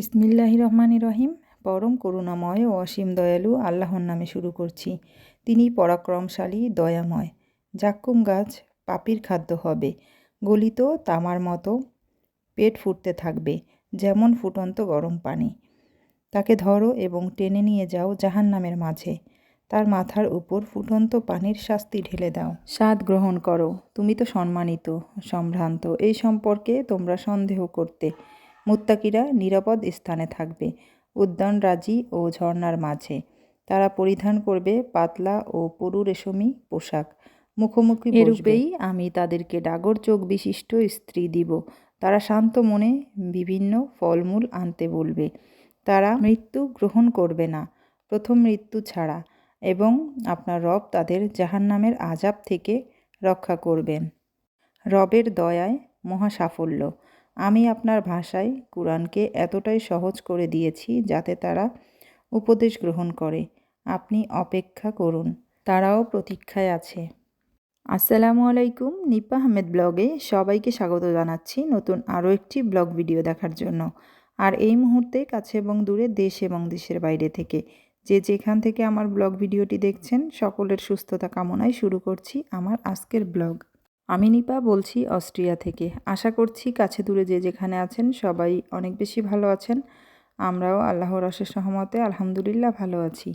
বিসমিল্লাহির রহমানির রহিম। পরম করুণাময় ও অসীম দয়ালু আল্লাহর নামে শুরু করছি। তিনি পরাক্রমশালী, দয়াময়। জাক্কুম গাছ পাপির খাদ্য হবে, গলিত তামার মতো পেট ফুটতে থাকবে, যেমন ফুটন্ত গরম পানি। তাকে ধরো এবং টেনে নিয়ে যাও জাহান্নামের মাঝে। তার মাথার উপর ফুটন্ত পানির শাস্তি ঢেলে দাও। স্বাদ গ্রহণ করো, তুমি তো সম্মানিত, সম্ভ্রান্ত। এই সম্পর্কে তোমরা সন্দেহ করতে। মুত্তাকিরা নিরাপদ স্থানে থাকবে, উদ্যানরাজি ও ঝর্ণার মাঝে। তারা পরিধান করবে পাতলা ও পুরু রেশমি পোশাক। মুখোমুখি এরূপেই আমি তাদেরকে ডাগর চোখ বিশিষ্ট স্ত্রী দিব। তারা শান্ত মনে বিভিন্ন ফলমূল আনতে বলবে। তারা মৃত্যু গ্রহণ করবে না, প্রথম মৃত্যু ছাড়া, এবং আপনার রব তাদের জাহান্নামের আযাব থেকে রক্ষা করবেন। রবের দয়ায় মহা সাফল্য। আমি আপনার ভাষায় কুরআনকে এতটাই সহজ করে দিয়েছি যাতে তারা উপদেশ গ্রহণ করে। আপনি অপেক্ষা করুন, তারাও প্রতীক্ষায় আছে। আসসালামু আলাইকুম। নিপা আহমেদ ব্লগে সবাইকে স্বাগত জানাচ্ছি নতুন আরও একটি ব্লগ ভিডিও দেখার জন্য। আর এই মুহূর্তে কাছে এবং দূরে, দেশ এবং দেশের বাইরে থেকে যে যেখান থেকে আমার ব্লগ ভিডিওটি দেখছেন, সকলের সুস্থতা কামনায় শুরু করছি আমার আজকের ব্লগ। আমি নিপা বলছি অস্ট্রিয়া থেকে। আশা করছি কাছে দূরে যে যেখানে আছেন সবাই অনেক বেশি ভালো আছেন। আমরাও আল্লাহর অশেষ রহমতে আলহামদুলিল্লাহ ভালো আছি।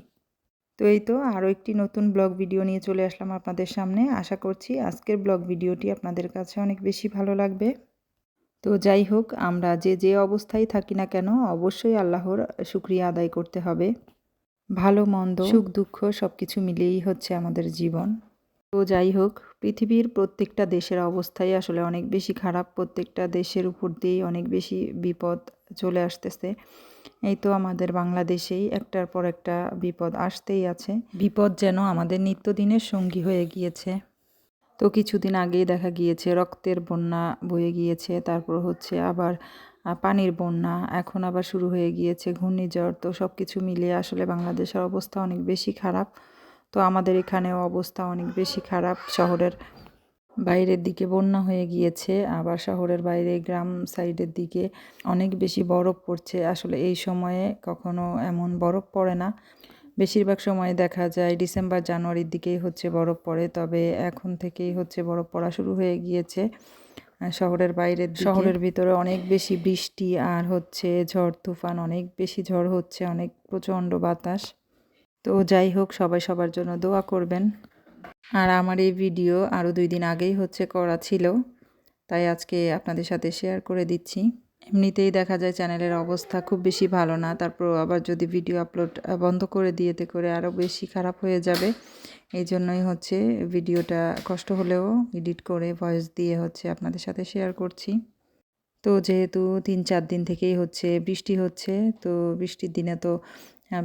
তো এই তো আরও একটি নতুন ব্লগ ভিডিও নিয়ে চলে আসলাম আপনাদের সামনে। আশা করছি আজকের ব্লগ ভিডিওটি আপনাদের কাছে অনেক বেশি ভালো লাগবে। তো যাই হোক, আমরা যে অবস্থায় থাকি না কেন অবশ্যই আল্লাহর শুকরিয়া আদায় করতে হবে। ভালো মন্দ, সুখ দুঃখ সব কিছু মিলিয়েই হচ্ছে আমাদের জীবন। তো যাই হোক, পৃথিবীর প্রত্যেকটা দেশের অবস্থাই আসলে অনেক বেশি খারাপ। প্রত্যেকটা দেশের উপর দিয়েই অনেক বেশি বিপদ চলে আসতেছে। এই তো আমাদের বাংলাদেশেই একটার পর একটা বিপদ আসতেই আছে। বিপদ যেন আমাদের নিত্যদিনের সঙ্গী হয়ে গিয়েছে। তো কিছুদিন আগেই দেখা গিয়েছে রক্তের বন্যা বয়ে গিয়েছে, তারপর হচ্ছে আবার পানির বন্যা, এখন আবার শুরু হয়ে গিয়েছে ঘূর্ণিঝড়। তো সব কিছু মিলিয়ে আসলে বাংলাদেশের অবস্থা অনেক বেশি খারাপ। তো আমাদের এখানেও অবস্থা অনেক বেশি খারাপ। শহরের বাইরের দিকে বন্যা হয়ে গিয়েছে, আবার শহরের বাইরে গ্রাম সাইডের দিকে অনেক বেশি বরফ পড়ছে। আসলে এই সময়ে কখনো এমন বরফ পড়ে না। বেশিরভাগ সময় দেখা যায় ডিসেম্বর জানুয়ারির দিকেই হচ্ছে বরফ পড়ে, তবে এখন থেকেই হচ্ছে বরফ পড়া শুরু হয়ে গিয়েছে শহরের বাইরের দিকে। শহরের ভিতরে অনেক বেশি বৃষ্টি আর হচ্ছে ঝড় তুফান, অনেক বেশি ঝড় হচ্ছে, অনেক প্রচণ্ড বাতাস। তো যাই হোক, সবাই সবার জন্য দোয়া করবেন। আর আমার এই ভিডিও আরও 2 দিন আগেই হচ্ছে করা ছিল, তাই আজকে আপনাদের সাথে শেয়ার করে দিচ্ছি। এমনিতেই দেখা যায় চ্যানেলের অবস্থা খুব বেশি ভালো না, তারপর আবার যদি ভিডিও আপলোড বন্ধ করে দিই এতে করে আরও বেশি খারাপ হয়ে যাবে। এই জন্যই হচ্ছে ভিডিওটা কষ্ট হলেও এডিট করে ভয়েস দিয়ে হচ্ছে আপনাদের সাথে শেয়ার করছি। তো যেহেতু 3-4 দিন থেকেই হচ্ছে বৃষ্টি হচ্ছে, তো বৃষ্টির দিনে তো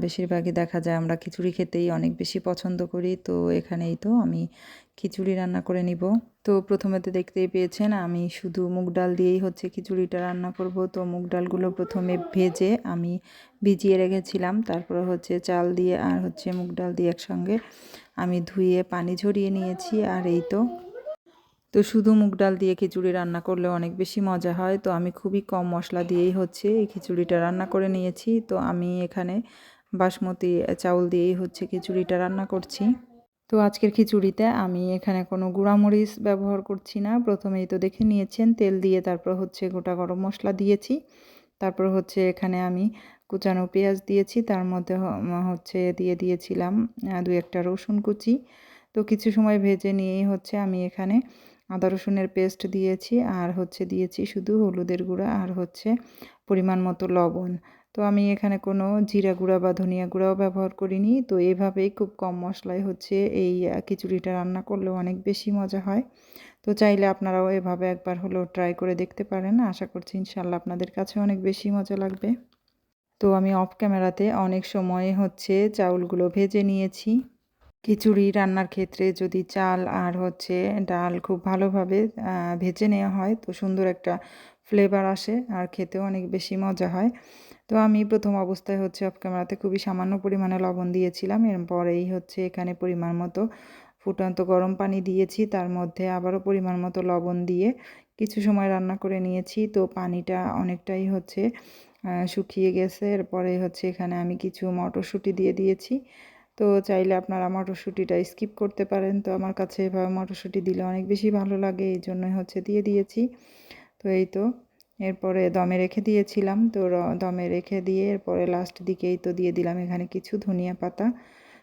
বেশিরভাগই দেখা যায় আমরা খিচুড়ি খেতেই অনেক বেশি পছন্দ করি। তো এখানেই তো আমি খিচুড়ি রান্না করে নিব। তো প্রথমে তো দেখতেই পেয়েছেন আমি শুধু মুগ ডাল দিয়েই হচ্ছে খিচুড়িটা রান্না করব। তো মুগ ডালগুলো প্রথমে ভেজে আমি ভিজিয়ে রেখেছিলাম, তারপরে হচ্ছে চাল দিয়ে আর হচ্ছে মুগ ডাল দিয়ে একসঙ্গে আমি ধুয়ে পানি ঝরিয়ে নিয়েছি। আর এই তো শুধু মুগ ডাল দিয়ে খিচুড়ি রান্না করলে অনেক বেশি মজা হয়। তো আমি খুবই কম মশলা দিয়েই হচ্ছে এই খিচুড়িটা রান্না করে নিয়েছি। তো আমি এখানে বাসমতি চাউল দিয়েই হচ্ছে খিচুড়িটা রান্না করছি। তো আজকের খিচুড়িতে আমি এখানে কোনো গুঁড়ামরিচ ব্যবহার করছি না। প্রথমেই তো দেখে নিয়েছেন তেল দিয়ে, তারপর হচ্ছে গোটা গরম মশলা দিয়েছি, তারপর হচ্ছে এখানে আমি কুচানো পেঁয়াজ দিয়েছি, তার মধ্যে হচ্ছে দিয়ে দিয়েছিলাম 2-1টা রসুন কুচি। তো কিছু সময় ভেজে নিয়েই হচ্ছে আমি এখানে আদা রসুনের পেস্ট দিয়েছি, আর হচ্ছে দিয়েছি শুধু হলুদের গুঁড়া আর হচ্ছে পরিমাণ মতো লবণ। তো আমি এখানে কোনো জিরা গুঁড়া বা ধনিয়া গুঁড়াও ব্যবহার করিনি। তো এভাবেই খুব কম মশলায় হচ্ছে এই খিচুড়িটা রান্না করলেও অনেক বেশি মজা হয়। তো চাইলে আপনারাও এভাবে একবার হলেও ট্রাই করে দেখতে পারেন। আশা করছি ইনশাল্লাহ আপনাদের কাছে অনেক বেশি মজা লাগবে। তো আমি অফ ক্যামেরাতে অনেক সময় হচ্ছে চাউলগুলো ভেজে নিয়েছি। খিচুড়ি রান্নার ক্ষেত্রে যদি চাল আর হচ্ছে ডাল খুব ভালোভাবে ভেজে নেওয়া হয় তো সুন্দর একটা ফ্লেভার আসে আর খেতেও অনেক বেশি মজা হয়। তো আমি প্রথম অবস্থায় হচ্ছে অফ ক্যামেরাতে খুবই সামান্য পরিমাণে লবণ দিয়েছিলাম। এরপরেই হচ্ছে এখানে পরিমাণ মতো ফুটন্ত গরম পানি দিয়েছি, তার মধ্যে আবারও পরিমাণ মতো লবণ দিয়ে কিছু সময় রান্না করে নিয়েছি। তো পানিটা অনেকটাই হচ্ছে শুকিয়ে গেছে। এরপরে হচ্ছে এখানে আমি কিছু মটরশুঁটি দিয়ে দিয়েছি। তো চাইলে আপনারা মটরশুঁটিটা স্কিপ করতে পারেন। তো আমার কাছে এভাবে মটরশুঁটি দিলে অনেক বেশি ভালো লাগে, এই জন্যই হচ্ছে দিয়ে দিয়েছি। তো এই তো এরপরে দমে রেখে দিয়েছিলাম। তো দমে রেখে দিয়ে এরপরে লাস্ট দিকেই তো দিয়ে দিলাম এখানে কিছু ধনিয়া পাতা।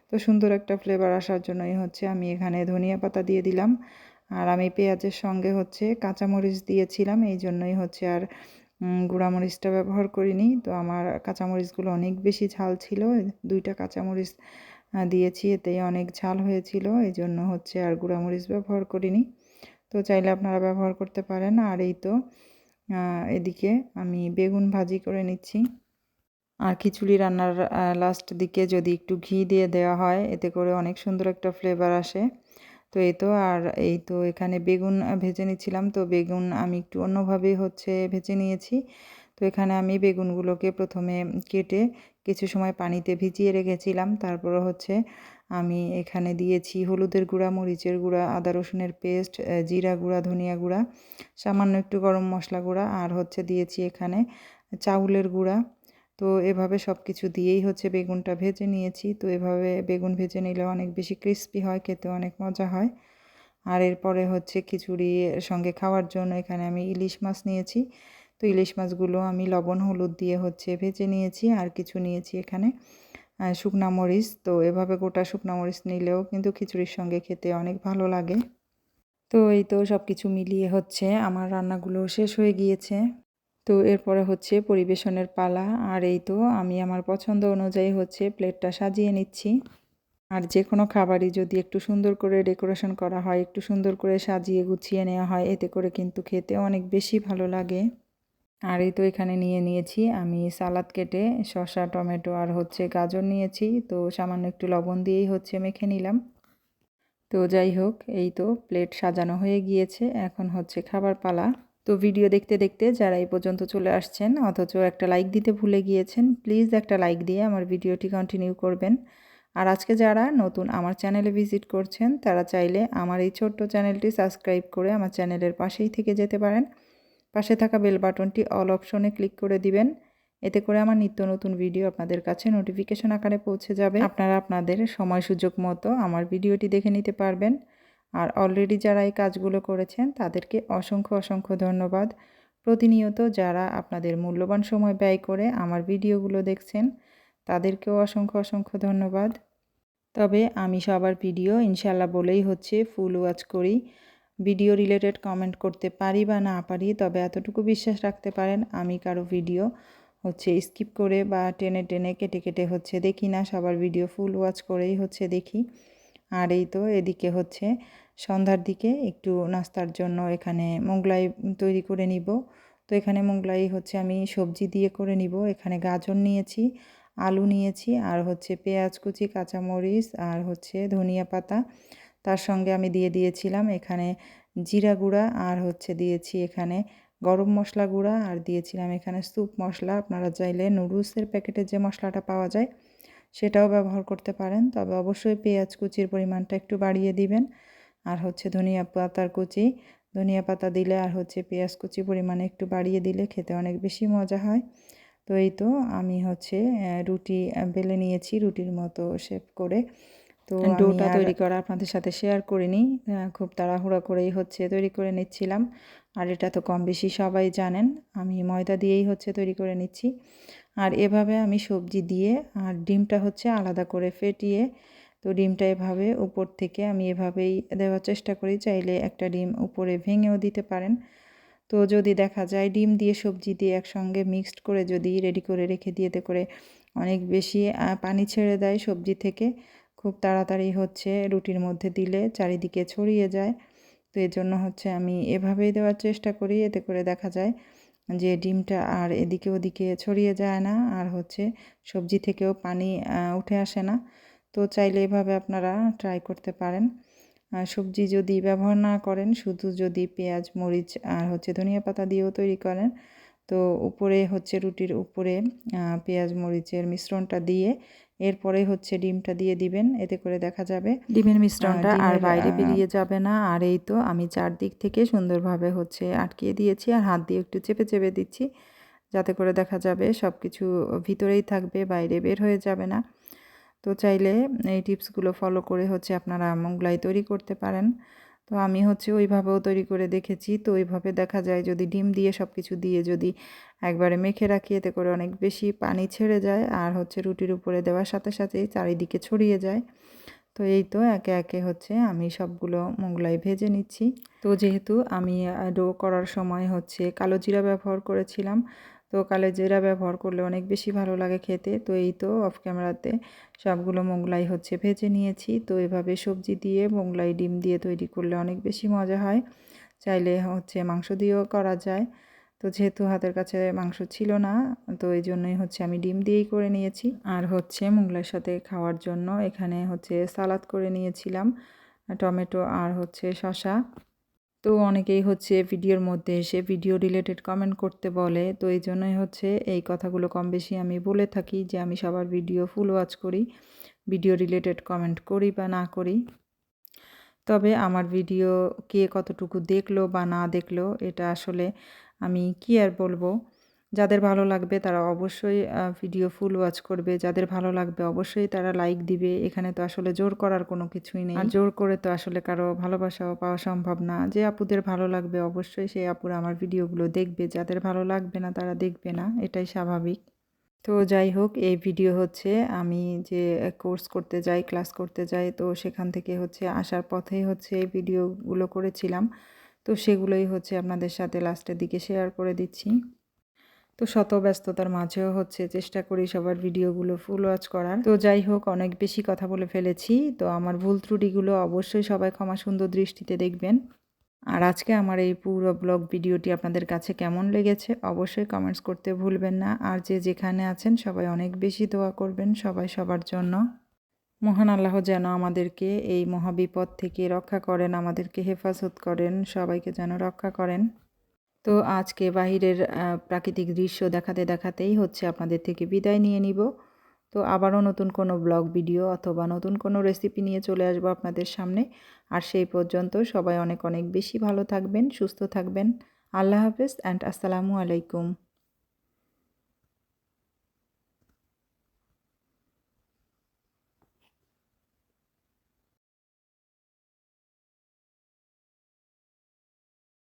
তো সুন্দর একটা ফ্লেভার আসার জন্যই হচ্ছে আমি এখানে ধনিয়া পাতা দিয়ে দিলাম। আর আমি পেঁয়াজের সঙ্গে হচ্ছে কাঁচামরিচ দিয়েছিলাম, এই জন্যই হচ্ছে আর গুঁড়ামরিচটা ব্যবহার করিনি। তো আমার কাঁচামরিচগুলো অনেক বেশি ঝাল ছিল, 2টা কাঁচামরিচ দিয়েছি, এতেই অনেক ঝাল হয়েছিল, এই জন্য হচ্ছে আর গুঁড়ামরিচ ব্যবহার করিনি। তো চাইলে আপনারা ব্যবহার করতে পারেন। আর এই তো এদিকে আমি বেগুন ভাজি করে নিচ্ছি। আর খিচুড়ি রান্নার লাস্ট দিকে যদি একটু ঘি দিয়ে দেওয়া হয়, এতে করে অনেক সুন্দর একটা ফ্লেভার আসে। তো এই তো আর এই তো এখানে বেগুন ভেজে নিচ্ছিলাম। তো বেগুন আমি একটু অন্যভাবে হচ্ছে ভেজে নিয়েছি। তো এখানে আমি বেগুনগুলোকে প্রথমে কেটে কিছু সময় পানিতে ভিজিয়ে রেখেছিলাম। তারপরে হচ্ছে আমি এখানে দিয়েছি হলুদের গুঁড়া, মরিচের গুঁড়া, আদা রসুনের পেস্ট, জিরা গুঁড়া, ধনিয়া গুঁড়া, সামান্য একটু গরম মশলা গুঁড়া, আর হচ্ছে দিয়েছি এখানে চাউলের গুঁড়া। তো এভাবে সব কিছু দিয়েই হচ্ছে বেগুনটা ভেজে নিয়েছি। তো এভাবে বেগুন ভেজে নিলে অনেক বেশি ক্রিস্পি হয়, খেতে অনেক মজা হয়। আর এরপরে হচ্ছে খিচুড়ির সঙ্গে খাওয়ার জন্য এখানে আমি ইলিশ মাছ নিয়েছি। তো ইলিশ মাছগুলো আমি লবণ হলুদ দিয়ে হচ্ছে ভেজে নিয়েছি। আর কিছু নিয়েছি এখানে শুকনা মরিচ। তো এভাবে গোটা শুকনা মরিচ নিলেও কিন্তু খিচুড়ির সঙ্গে খেতে অনেক ভালো লাগে। তো এই তো সব কিছু মিলিয়ে হচ্ছে আমার রান্নাগুলো শেষ হয়ে গিয়েছে। তো এরপরে হচ্ছে পরিবেশনের পালা। আর এই তো আমি আমার পছন্দ অনুযায়ী হচ্ছে প্লেটটা সাজিয়ে নিচ্ছি। আর যে কোনো খাবারই যদি একটু সুন্দর করে ডেকোরেশন করা হয়, একটু সুন্দর করে সাজিয়ে গুছিয়ে নেওয়া হয়, এতে করে কিন্তু খেতে অনেক বেশি ভালো লাগে। আর এই তো এখানে নিয়ে নিয়েছি আমি সালাদ কেটে, শসা, টমেটো আর হচ্ছে গাজর নিয়েছি। তো সামান্য একটু লবণ দিয়েই হচ্ছে মেখে নিলাম। তো যাই হোক, এই তো প্লেট সাজানো হয়ে গিয়েছে, এখন হচ্ছে খাবার পালা। তো ভিডিও দেখতে দেখতে যারা এই পর্যন্ত চলে আসছেন অথচ একটা লাইক দিতে ভুলে গিয়েছেন, প্লিজ একটা লাইক দিয়ে আমার ভিডিওটি কন্টিনিউ করবেন। আর আজকে যারা নতুন আমার চ্যানেলে ভিজিট করছেন তারা চাইলে আমার এই ছোট্ট চ্যানেলটি সাবস্ক্রাইব করে আমার চ্যানেলের পাশেই থেকে যেতে পারেন। পাশে থাকা বেল বাটনটি অল অপশনে ক্লিক করে দিবেন, এতে করে আমার নিত্য নতুন ভিডিও আপনাদের কাছে নোটিফিকেশন আকারে পৌঁছে যাবে। আপনারা আপনাদের সময় সুযোগ মতো আমার ভিডিওটি দেখে নিতে পারবেন। আর অলরেডি যারা এই কাজগুলো করেছেন তাদেরকে অসংখ্য অসংখ্য ধন্যবাদ। প্রতিনিয়ত যারা আপনাদের মূল্যবান সময় ব্যয় করে আমার ভিডিওগুলো দেখছেন তাদেরকেও অসংখ্য অসংখ্য ধন্যবাদ। তবে আমি সবার ভিডিও ইনশাল্লাহ বলেই হচ্ছে ফুল ওয়াচ করি। ভিডিও রিলেটেড কমেন্ট করতে পারি বা না পারি, তবে এতটুকু বিশ্বাস রাখতে পারেন আমি কারো ভিডিও হচ্ছে স্কিপ করে বা টেনে টেনে কেটে কেটে হচ্ছে দেখি না, সবার ভিডিও ফুল ওয়াচ করেই হচ্ছে দেখি। আর এই তো এদিকে হচ্ছে সন্ধ্যার দিকে একটু নাস্তার জন্য এখানে মোগলাই তৈরি করে নিব। তো এখানে মোগলাই হচ্ছে আমি সবজি দিয়ে করে নিব। এখানে গাজর নিয়েছি, আলু নিয়েছি, আর হচ্ছে পেঁয়াজ কুচি, কাঁচামরিচ আর হচ্ছে ধনিয়া পাতা। তার সঙ্গে আমি দিয়ে দিয়েছিলাম এখানে জিরা গুঁড়া, আর হচ্ছে দিয়েছি এখানে গরম মশলা গুঁড়া, আর দিয়েছিলাম এখানে স্যুপ মশলা। আপনারা চাইলে নুডলসের প্যাকেটে যে মশলাটা পাওয়া যায় সেটাও ব্যবহার করতে পারেন, তবে অবশ্যই পেঁয়াজ কুচির পরিমাণটা একটু বাড়িয়ে দিবেন। আর হচ্ছে ধনিয়া পাতার কুচি, ধনিয়া পাতা দিলে আর হচ্ছে পেঁয়াজ কুচি পরিমাণে একটু বাড়িয়ে দিলে খেতে অনেক বেশি মজা হয়। তো এই তো আমি হচ্ছে রুটি বেলে নিয়েছি রুটির মতো শেপ করে। তো ডোটা তৈরি করা আপনাদের সাথে শেয়ার করিনি, খুব তাড়াহুড়া করেই হচ্ছে তৈরি করে নিচ্ছিলাম। আর এটা তো কম বেশি সবাই জানেন, আমি ময়দা দিয়েই হচ্ছে তৈরি করে নিচ্ছি। আর এভাবে আমি সবজি দিয়ে আর ডিমটা হচ্ছে আলাদা করে ফেটিয়ে, তো ডিমটা এভাবে উপর থেকে আমি এভাবেই দেওয়ার চেষ্টা করি, চাইলে একটা ডিম উপরে ভেঙেও দিতে পারেন। তো যদি দেখা যায় ডিম দিয়ে সবজি দিয়ে একসঙ্গে মিক্সড করে যদি রেডি করে রেখে দিয়ে, এতে করে অনেক বেশি পানি ছেড়ে দেয় সবজি থেকে, খুব তাড়াতাড়ি হচ্ছে রুটির মধ্যে দিলে চারিদিকে ছড়িয়ে যায়। তো এর জন্য হচ্ছে আমি এভাবেই দেওয়ার চেষ্টা করি, এতে করে দেখা যায় যে ডিমটা আর এদিকে ওদিকে ছড়িয়ে যায় না, আর হচ্ছে সবজি থেকেও পানি উঠে আসে না। তো চাইলে এভাবে আপনারা ট্রাই করতে পারেন। সবজি যদি ব্যবহার না করেন, শুধু যদি পেঁয়াজ মরিচ আর হচ্ছে ধনিয়া পাতা দিয়েও তৈরি করেন, তো উপরে হচ্ছে রুটির উপরে পেঁয়াজ মরিচের মিশ্রণটা দিয়ে এরপরে হচ্ছে ডিমটা দিয়ে দিবেন, এতে করে দেখা যাবে ডিমের মিশ্রণটা আর বাইরে বেরিয়ে যাবে না। আর এই তো আমি চারদিক থেকে সুন্দরভাবে হচ্ছে আটকিয়ে দিয়েছি, আর হাত দিয়ে একটু চেপে চেপে দিচ্ছি যাতে করে দেখা যাবে সব কিছু ভিতরেই থাকবে, বাইরে বের হয়ে যাবে না। তো চাইলে এই টিপসগুলো ফলো করে হচ্ছে আপনারা মোগলাই তৈরি করতে পারেন। তো আমি হচ্ছে ওইভাবেও তৈরি করে দেখেছি। তো ওইভাবে দেখা যায় যদি ডিম দিয়ে সব কিছু দিয়ে যদি একবারে মেখে রাখি, এতে করে অনেক বেশি পানি ছেড়ে যায় আর হচ্ছে রুটির উপরে দেওয়ার সাথে সাথেই চারিদিকে ছড়িয়ে যায়। তো এই তো একে একে হচ্ছে আমি সবগুলো মোগলাই ভেজে নিচ্ছি। তো যেহেতু আমি ডো করার সময় হচ্ছে কালো জিরা ব্যবহার করেছিলাম, তো কালো জিরা ব্যবহার করলে অনেক বেশি ভালো লাগে খেতে। তো এই তো অফ ক্যামেরাতে সবগুলো মোগলাই হচ্ছে ভেজে নিয়েছি। তো এভাবে সবজি দিয়ে মোগলাই ডিম দিয়ে তৈরি করলে অনেক বেশি মজা হয়। চাইলে হচ্ছে মাংস দিয়েও করা যায়। তো যেহেতু হাতের কাছে মাংস ছিল না, তো এই জন্যই হচ্ছে আমি ডিম দিয়েই করে নিয়েছি। আর হচ্ছে মোগলাইয়ের সাথে খাওয়ার জন্য এখানে হচ্ছে সালাদ করে নিয়েছিলাম, টমেটো আর হচ্ছে শসা। তো অনেকেই হচ্ছে ভিডিওর মধ্যে এসে ভিডিও রিলেটেড কমেন্ট করতে বলে, তো এই জন্যই হচ্ছে এই কথাগুলো কম বেশি আমি বলে থাকি যে আমি সবার ভিডিও ফুল ওয়াচ করি, ভিডিও রিলেটেড কমেন্ট করি বা না করি। তবে আমার ভিডিও কে কতটুকু দেখলো বা না দেখলো এটা আসলে আমি কি আর বলবো। যাদের ভালো লাগবে তারা অবশ্যই ভিডিও ফুল ওয়াচ করবে, যাদের ভালো লাগবে অবশ্যই তারা লাইক দিবে। এখানে তো আসলে জোর করার কোনো কিছুই নেই, আর জোর করে তো আসলে কারো ভালোবাসাও পাওয়া সম্ভব না। যে আপুদের ভালো লাগবে অবশ্যই সেই আপুরা আমার ভিডিওগুলো দেখবে, যাদের ভালো লাগবে না তারা দেখবে না, এটাই স্বাভাবিক। তো যাই হোক, এই ভিডিও হচ্ছে আমি যে কোর্স করতে যাই, ক্লাস করতে যাই, তো সেখান থেকে হচ্ছে আসার পথেই হচ্ছে এই ভিডিওগুলো করেছিলাম। তো সেগুলোই হচ্ছে আপনাদের সাথে লাস্টের দিকে শেয়ার করে দিচ্ছি। তো শত ব্যস্ততার মাঝেও হচ্ছে চেষ্টা করি সবার ভিডিওগুলো ফুল ওয়াচ করার। তো যাই হোক, অনেক বেশি কথা বলে ফেলেছি। তো আমার ভুল ত্রুটিগুলো অবশ্যই সবাই ক্ষমা সুন্দর দৃষ্টিতে দেখবেন। আর আজকে আমার এই পুরো ব্লগ ভিডিওটি আপনাদের কাছে কেমন লেগেছে অবশ্যই কমেন্টস করতে ভুলবেন না। আর যে যেখানে আছেন সবাই অনেক বেশি দোয়া করবেন সবাই সবার জন্য। মহান আল্লাহ যেন আমাদেরকে এই মহাবিপদ থেকে রক্ষা করেন, আমাদেরকে হেফাজত করেন, সবাইকে যেন রক্ষা করেন। তো আজকে বাহিরের প্রাকৃতিক দৃশ্য দেখাতে দেখাতেই হচ্ছে আপনাদের থেকে বিদায় নিয়ে নিব। তো আবারও নতুন কোনো ব্লগ ভিডিও অথবা নতুন কোনো রেসিপি নিয়ে চলে আসবো আপনাদের সামনে। আর সেই পর্যন্ত সবাই অনেক অনেক বেশি ভালো থাকবেন, সুস্থ থাকবেন। আল্লাহ হাফেজ অ্যান্ড আসসালামু আলাইকুম।